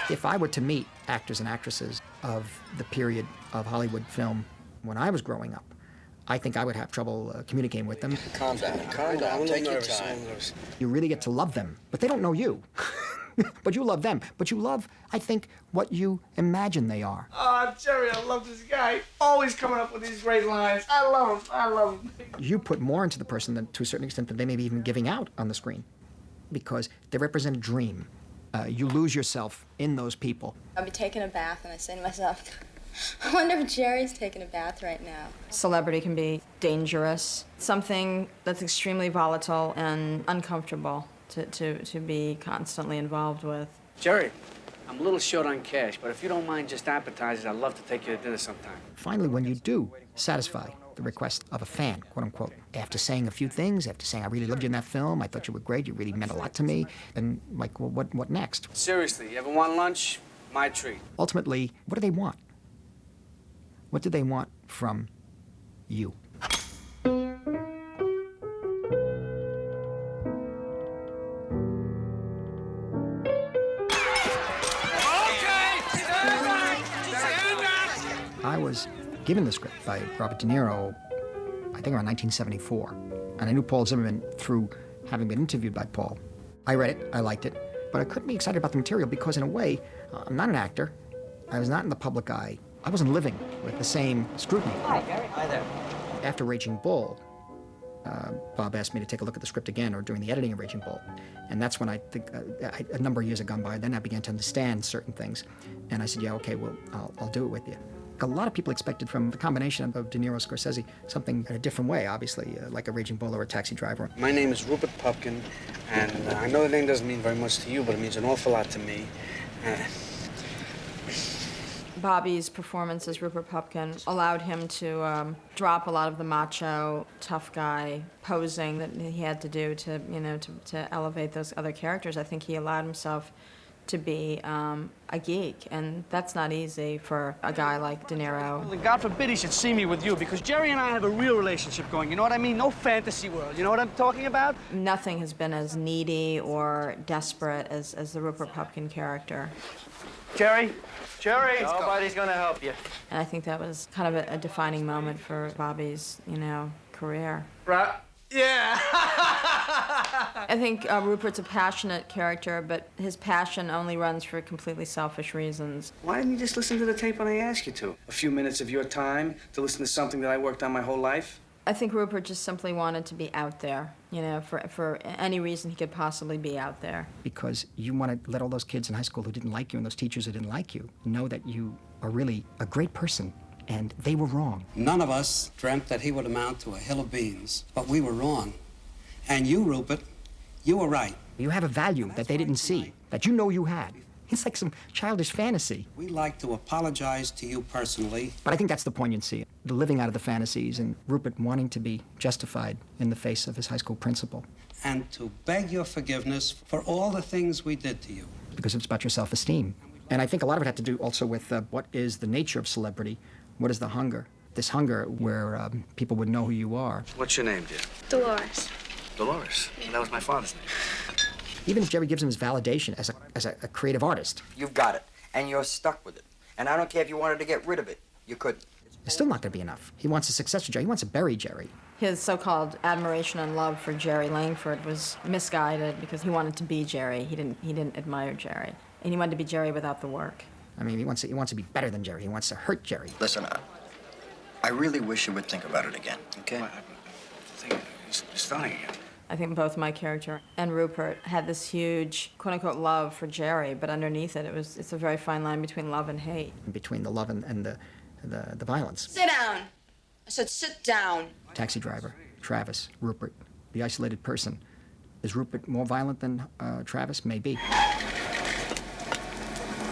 If I were to meet actors and actresses of the period of Hollywood film when I was growing up, I think I would have trouble communicating with them. Calm down, take your time. You really get to love them, but they don't know you. But you love them. But you love, I think, what you imagine they are. Oh, Jerry, I love this guy. Always coming up with these great lines. I love him. You put more into the person than, to a certain extent, than they may be even giving out on the screen, because they represent a dream. You lose yourself in those people. I'll be taking a bath, and I say to myself, I wonder if Jerry's taking a bath right now. Celebrity can be dangerous, something that's extremely volatile and uncomfortable to be constantly involved with. Jerry, I'm a little short on cash, but if you don't mind just appetizers, I'd love to take you to dinner sometime. Finally, when you do satisfy the request of a fan, quote unquote, after saying a few things, after saying, I really loved you in that film, I thought you were great, you really meant a lot to me, then, like, well, what next? Seriously, you ever want lunch? My treat. Ultimately, what do they want? What do they want from you? I was given the script by Robert De Niro, I think around 1974. And I knew Paul Zimmerman through having been interviewed by Paul. I read it, I liked it, but I couldn't be excited about the material because in a way, I'm not an actor. I was not in the public eye. I wasn't living with the same scrutiny. Hi, Gary. Hi there. After Raging Bull, Bob asked me to take a look at the script again, or during the editing of Raging Bull. And that's when I think a number of years had gone by. Then I began to understand certain things. And I said, yeah, okay, well, I'll do it with you. A lot of people expected from the combination of De Niro, Scorsese, something in a different way, obviously, like a Raging Bull or a Taxi Driver. My name is Rupert Pupkin, and I know the name doesn't mean very much to you, but it means an awful lot to me. Bobby's performance as Rupert Pupkin allowed him to drop a lot of the macho, tough guy posing that he had to do to, to elevate those other characters. I think he allowed himself to be a geek, and that's not easy for a guy like De Niro. Well, God forbid he should see me with you, because Jerry and I have a real relationship going. You know what I mean? No fantasy world. You know what I'm talking about? Nothing has been as needy or desperate as the Rupert Pupkin character. Jerry, nobody's gonna help you. And I think that was kind of a defining moment for Bobby's, career. Right? Yeah. I think Rupert's a passionate character, but his passion only runs for completely selfish reasons. Why didn't you just listen to the tape when I asked you to? A few minutes of your time to listen to something that I worked on my whole life? I think Rupert just simply wanted to be out there, for any reason he could possibly be out there. Because you want to let all those kids in high school who didn't like you and those teachers who didn't like you know that you are really a great person, and they were wrong. None of us dreamt that he would amount to a hill of beans, but we were wrong. And you, Rupert, you were right. You have a value that they didn't see, that you know you had. It's like some childish fantasy. We'd like to apologize to you personally. But I think that's the poignancy, the living out of the fantasies, and Rupert wanting to be justified in the face of his high school principal. And to beg your forgiveness for all the things we did to you. Because it's about your self-esteem. And I think a lot of it had to do also with what is the nature of celebrity, what is the hunger. This hunger where people would know who you are. What's your name, dear? Dolores. Dolores. Yeah. That was my father's name. Even if Jerry gives him his validation as a creative artist. You've got it, and you're stuck with it. And I don't care if you wanted to get rid of it. You couldn't. It's still not going to be enough. He wants a successor Jerry. He wants to bury Jerry. His so-called admiration and love for Jerry Langford was misguided because he wanted to be Jerry. He didn't admire Jerry. And he wanted to be Jerry without the work. I mean, he wants to be better than Jerry. He wants to hurt Jerry. Listen, I really wish you would think about it again, okay? I think he's starting again. I think both my character and Rupert had this huge, quote-unquote, love for Jerry, but underneath it, it's a very fine line between love and hate. Between the love and the violence. Sit down. I said sit down. Taxi Driver, Travis, Rupert, the isolated person. Is Rupert more violent than Travis? Maybe.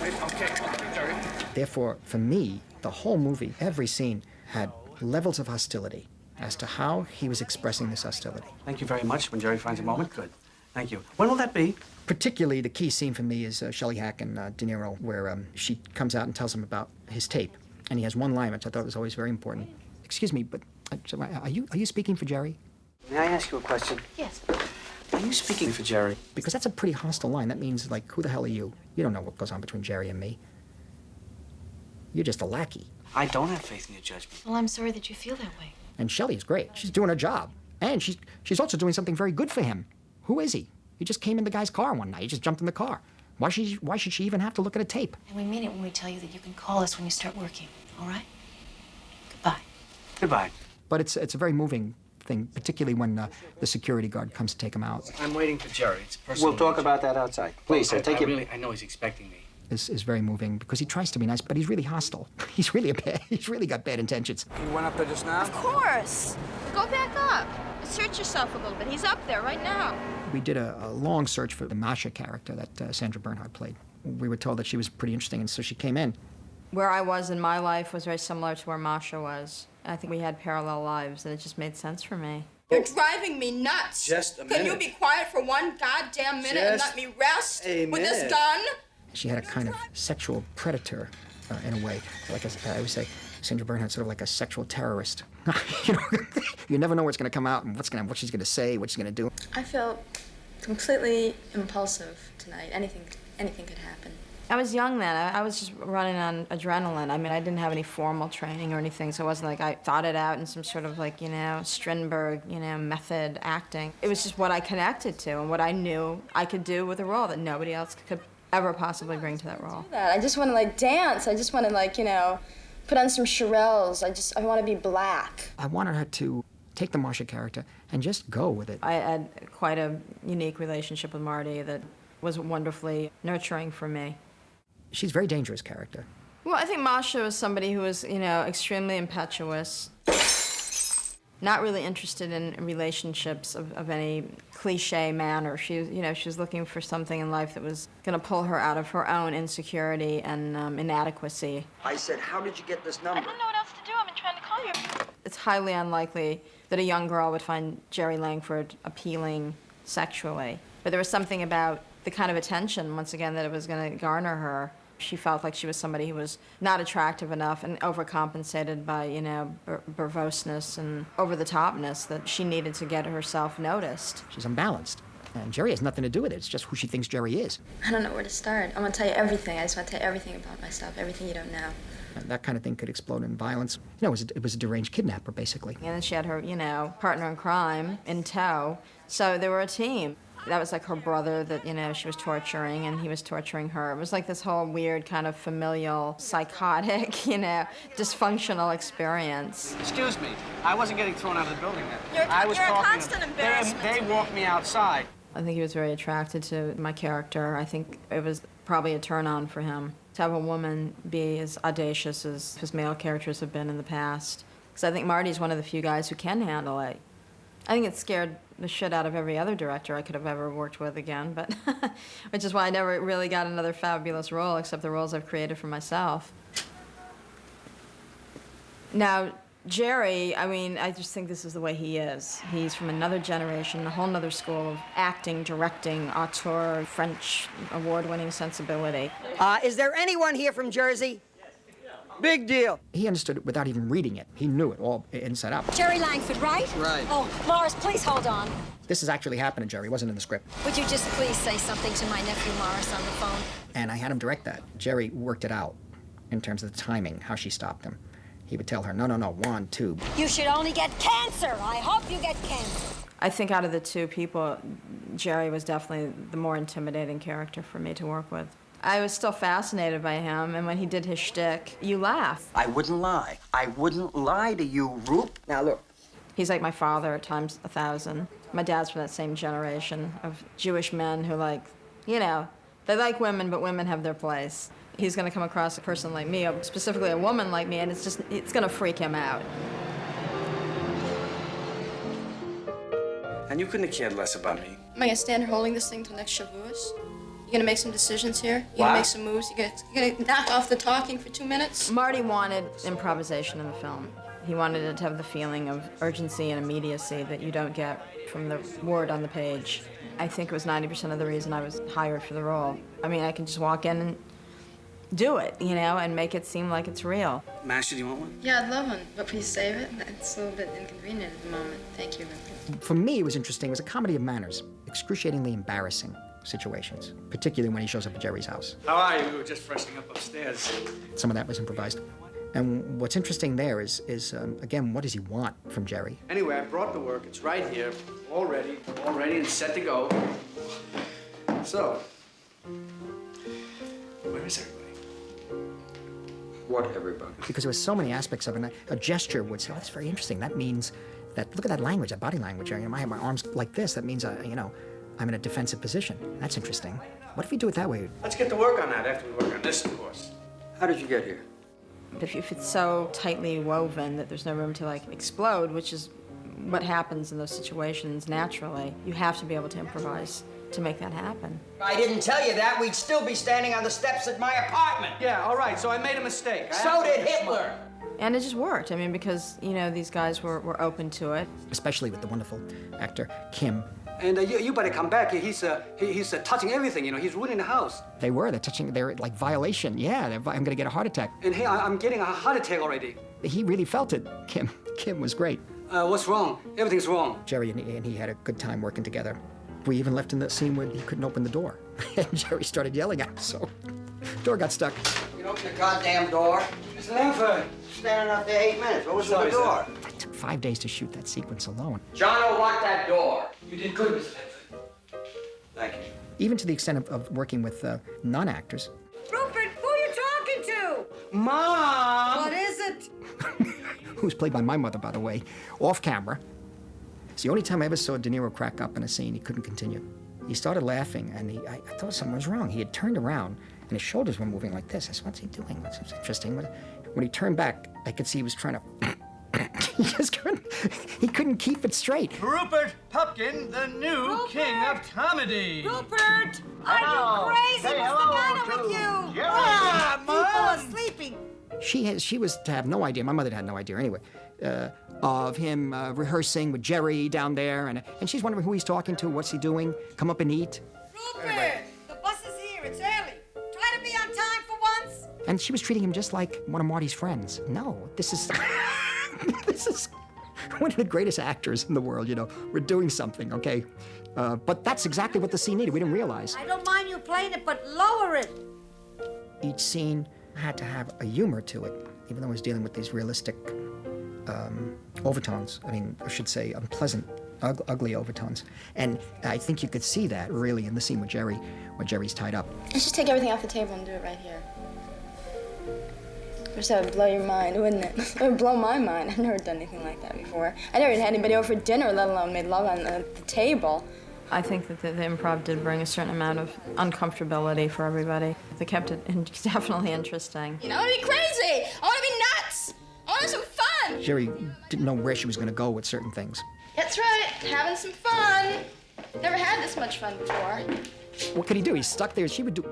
Okay, Jerry. Therefore, for me, the whole movie, every scene, had levels of hostility as to how he was expressing this hostility. Thank you very much. When Jerry finds a moment, good. Thank you. When will that be? Particularly, the key scene for me is Shelley Hack and De Niro, where she comes out and tells him about his tape. And he has one line, which I thought was always very important. Excuse me, but are you speaking for Jerry? May I ask you a question? Yes. Are you speaking for Jerry? Because that's a pretty hostile line. That means, like, who the hell are you? You don't know what goes on between Jerry and me. You're just a lackey. I don't have faith in your judgment. Well, I'm sorry that you feel that way. And Shelley's great. She's doing her job. And she's also doing something very good for him. Who is he? He just came in the guy's car one night. He just jumped in the car. Why should she even have to look at a tape? And we mean it when we tell you that you can call us when you start working, all right? Goodbye. Goodbye. But it's a very moving thing, particularly when the security guard comes to take him out. I'm waiting for Jerry. It's personal. We'll talk about that outside. Please, sir, take your... I know he's expecting me. Is very moving because he tries to be nice, but he's really hostile. He's really got bad intentions. You went up there just now? Of course. Go back up. Search yourself a little bit. He's up there right now. We did a long search for the Masha character that Sandra Bernhard played. We were told that she was pretty interesting, and so she came in. Where I was in my life was very similar to where Masha was. I think we had parallel lives, and it just made sense for me. You're driving me nuts. Just a Can you minute. be quiet for one goddamn minute and Just let me rest a with this minute. gun? She had a kind of sexual predator, in a way. Like I would say, Sandra Bernhard sort of like a sexual terrorist. You know, you never know what's going to come out and what she's going to say, what she's going to do. I felt completely impulsive tonight. Anything could happen. I was young then. I was just running on adrenaline. I mean, I didn't have any formal training or anything, so it wasn't like I thought it out in some sort of like, Strindberg, method acting. It was just what I connected to and what I knew I could do with a role that nobody else could ever possibly bring to that role. I just want to dance. I just want to put on some Shirelles. I want to be black. I wanted her to take the Marsha character and just go with it. I had quite a unique relationship with Marty that was wonderfully nurturing for me. She's a very dangerous character. Well, I think Masha was somebody who was, extremely impetuous, not really interested in relationships of any cliche manner. She was looking for something in life that was going to pull her out of her own insecurity and inadequacy. I said, how did you get this number? I didn't know what else to do. I've been trying to call you. It's highly unlikely that a young girl would find Jerry Langford appealing sexually. But there was something about the kind of attention, once again, that it was going to garner her. She felt like she was somebody who was not attractive enough and overcompensated by, verboseness and over-the-topness that she needed to get herself noticed. She's unbalanced. And Jerry has nothing to do with it. It's just who she thinks Jerry is. I don't know where to start. I'm going to tell you everything. I just want to tell you everything about myself, everything you don't know. And that kind of thing could explode in violence. It was a deranged kidnapper, basically. And then she had her, partner in crime in tow. So they were a team. That was like her brother that, she was torturing, and he was torturing her. It was like this whole weird kind of familial, psychotic, dysfunctional experience. Excuse me. I wasn't getting thrown out of the building then. You're I was a talking constant embarrassment They to me. walked me outside. I think he was very attracted to my character. I think it was probably a turn-on for him to have a woman be as audacious as his male characters have been in the past. Because I think Marty's one of the few guys who can handle it. I think it scared the shit out of every other director I could have ever worked with again, but which is why I never really got another fabulous role except the roles I've created for myself. Now, Jerry, I just think this is the way he is. He's from another generation, a whole nother school of acting, directing, auteur, French award-winning sensibility. Is there anyone here from Jersey? Big deal. He understood it without even reading it. He knew it all inside out. Jerry Langford, right? Right. Oh, Morris, please hold on. This is actually happening, Jerry. It wasn't in the script. Would you just please say something to my nephew Morris on the phone? And I had him direct that. Jerry worked it out in terms of the timing, how she stopped him. He would tell her, no, 1, 2. You should only get cancer. I hope you get cancer. I think out of the two people, Jerry was definitely the more intimidating character for me to work with. I was still fascinated by him, and when he did his shtick, you laugh. I wouldn't lie. I wouldn't lie to you, Roop. Now, look. He's like my father times 1,000. My dad's from that same generation of Jewish men who they like women, but women have their place. He's going to come across a person like me, specifically a woman like me, and it's going to freak him out. And you couldn't have cared less about me. Am I going to stand here holding this thing till next Shavuos? You going to make some decisions here? You going to make some moves? You going to knock off the talking for 2 minutes? Marty wanted improvisation in the film. He wanted it to have the feeling of urgency and immediacy that you don't get from the word on the page. I think it was 90% of the reason I was hired for the role. I can just walk in and do it, and make it seem like it's real. Masha, do you want one? Yeah, I'd love one, but please save it. It's a little bit inconvenient at the moment. Thank you. For me, it was interesting. It was a comedy of manners. excruciatingly embarrassing situations, particularly when he shows up at Jerry's house. How are you? We were just freshening up upstairs. Some of that was improvised. And what's interesting there is again, what does he want from Jerry? Anyway, I brought the work. It's right here, all ready and set to go. So, where is everybody? What, everybody? Because there were so many aspects of it. A gesture would say, oh, that's very interesting. That means that, look at that language, that body language. I have my arms like this. That means, I'm in a defensive position. That's interesting. What if we do it that way? Let's get to work on that after we work on this, of course. How did you get here? If it's so tightly woven that there's no room to, like, explode, which is what happens in those situations naturally, you have to be able to improvise to make that happen. If I didn't tell you that, we'd still be standing on the steps at my apartment. Yeah, all right, so I made a mistake. So did Hitler. And it just worked. I mean, because, these guys were open to it. Especially with the wonderful actor, Kim. And you better come back. He's touching everything, He's ruining the house. They're like violation. Yeah, I'm going to get a heart attack. And hey, I'm getting a heart attack already. He really felt it, Kim. Kim was great. What's wrong? Everything's wrong. Jerry and he had a good time working together. We even left in the scene where he couldn't open the door. And Jerry started yelling at him, so the door got stuck. You can open the goddamn door. Mr. Lanford. Standing up there 8 minutes. What was with the door? It took 5 days to shoot that sequence alone. John, lock that door. You did good, Mr. Lanford. Thank you. Even to the extent of working with non-actors. Rupert, who are you talking to? Mom! What is it? Who's played by my mother, by the way, off camera. It's the only time I ever saw De Niro crack up in a scene. He couldn't continue. He started laughing, and I thought something was wrong. He had turned around, and his shoulders were moving like this. I said, what's he doing? What's interesting? When he turned back, I could see he was trying to... he couldn't keep it straight. Rupert Pupkin, the new king of comedy. Rupert! Are you crazy? What's the matter with you? Ah, People are sleeping. She was to have no idea, my mother had no idea anyway, of him rehearsing with Jerry down there, and she's wondering who he's talking to, what's he doing, come up and eat. Rupert, the bus is here. It's early. Try to be on time for once. And she was treating him just like one of Marty's friends. No, this is, this is one of the greatest actors in the world, We're doing something, okay? But that's exactly what the scene needed. We didn't realize. I don't mind you playing it, but lower it. Each scene had to have a humor to it, even though it was dealing with these realistic overtones. I should say unpleasant, ugly overtones. And I think you could see that really in the scene with Jerry, where Jerry's tied up. Let's just take everything off the table and do it right here. Which that would blow your mind, wouldn't it? It would blow my mind. I've never done anything like that before. I never even had anybody over for dinner, let alone made love on the table. I think that the improv did bring a certain amount of uncomfortability for everybody. They kept it definitely interesting. I want to be crazy. I want to be nuts. I want to have some fun. Jerry didn't know where she was going to go with certain things. That's right. Having some fun. Never had this much fun before. What could he do? He's stuck there. She would do,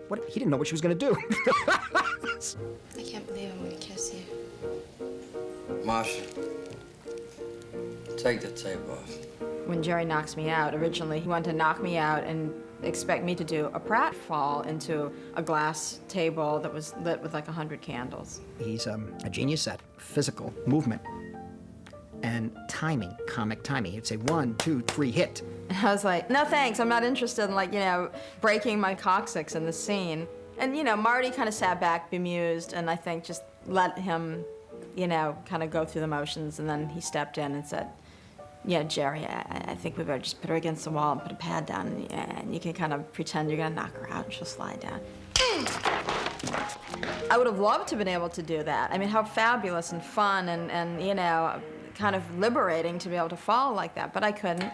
what? He didn't know what she was going to do. I can't believe I'm going to kiss you. Marcia, take the tape off. When Jerry knocks me out, originally he wanted to knock me out and expect me to do a pratfall into a glass table that was lit with like 100 candles. He's a genius at physical movement and timing, comic timing. He'd say 1, 2, 3, hit. And I was like, no thanks, I'm not interested in breaking my coccyx in the scene. And Marty kind of sat back bemused, and I think just let him, kind of go through the motions, and then he stepped in and said, yeah, Jerry, I think we better just put her against the wall and put a pad down, and you can kind of pretend you're gonna knock her out and she'll slide down. I would have loved to have been able to do that. I mean, how fabulous and fun and kind of liberating to be able to fall like that, but I couldn't.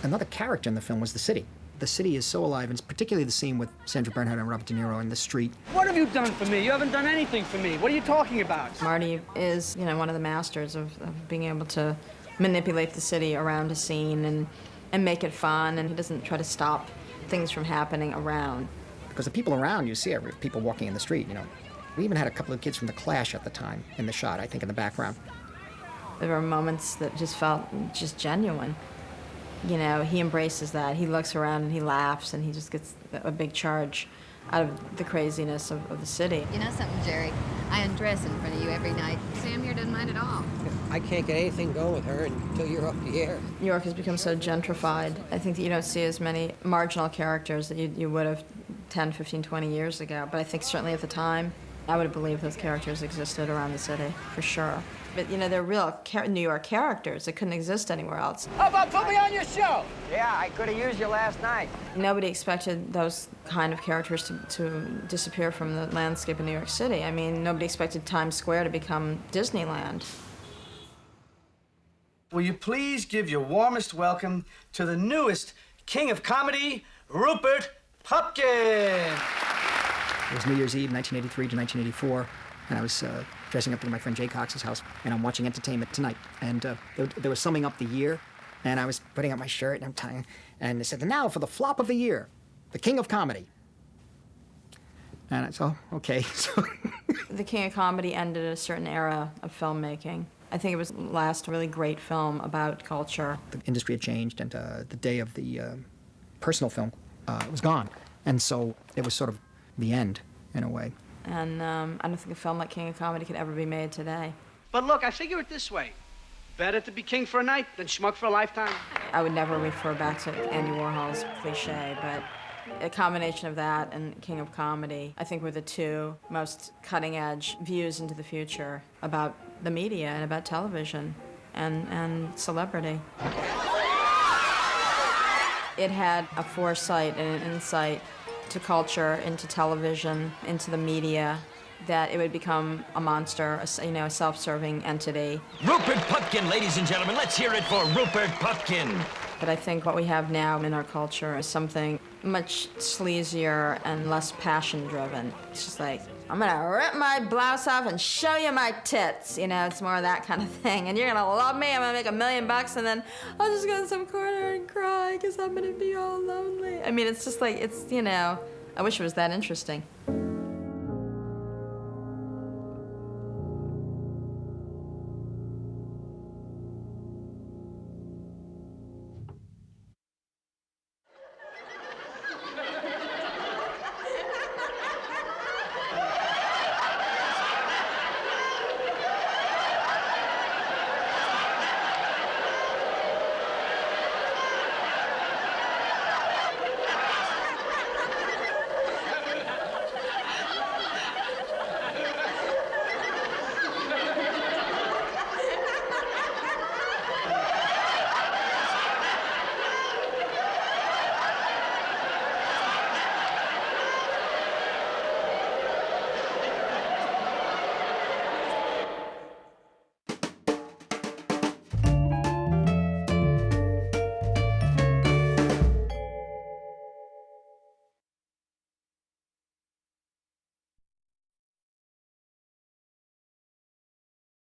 Another character in the film was the city. The city is so alive, and particularly the scene with Sandra Bernhard and Robert De Niro in the street. What have you done for me? You haven't done anything for me. What are you talking about? Marty is, one of the masters of being able to manipulate the city around a scene and make it fun, and he doesn't try to stop things from happening around. Because the people around, you see people walking in the street, We even had a couple of kids from The Clash at the time in the shot, I think, in the background. There were moments that just felt just genuine. He embraces that. He looks around and he laughs, and he just gets a big charge out of the craziness of the city. You know something, Jerry? I undress in front of you every night. Sam here doesn't mind at all. I can't get anything going with her until you're off the air. New York has become so gentrified. I think that you don't see as many marginal characters that you would have 10, 15, 20 years ago. But I think certainly at the time, I would have believed those characters existed around the city, for sure. But, you know, they're real New York characters that couldn't exist anywhere else. How about put me on your show? Yeah, I could have used you last night. Nobody expected those kind of characters to disappear from the landscape of New York City. I mean, nobody expected Times Square to become Disneyland. Will you please give your warmest welcome to the newest king of comedy, Rupert Pupkin. It was New Year's Eve, 1983 to 1984, and I was dressing up to my friend Jay Cox's house, and I'm watching Entertainment Tonight, and they were summing up the year, and I was putting up my shirt, and I'm tying, and they said, now for the flop of the year, the king of comedy. And I said, oh, okay. So The King of Comedy ended a certain era of filmmaking. I think it was the last really great film about culture. the industry had changed, and the day of the personal film was gone, and so it was sort of the end, in a way. And I don't think a film like King of Comedy could ever be made today. But look, I figure it this way. Better to be king for a night than schmuck for a lifetime. I would never refer back to Andy Warhol's cliche, but a combination of that and King of Comedy, I think, were the two most cutting-edge views into the future about the media and about television and celebrity. It had a foresight and an insight to culture, into television, into the media, that it would become a monster, a self-serving entity. Rupert Pupkin, ladies and gentlemen, let's hear it for Rupert Pupkin. But I think what we have now in our culture is something much sleazier and less passion-driven. It's just like, I'm gonna rip my blouse off and show you my tits. You know, it's more of that kind of thing. And you're gonna love me, I'm gonna make $1 million, and then I'll just go in some corner and cry because I'm gonna be all lonely. I mean, it's just like, I wish it was that interesting.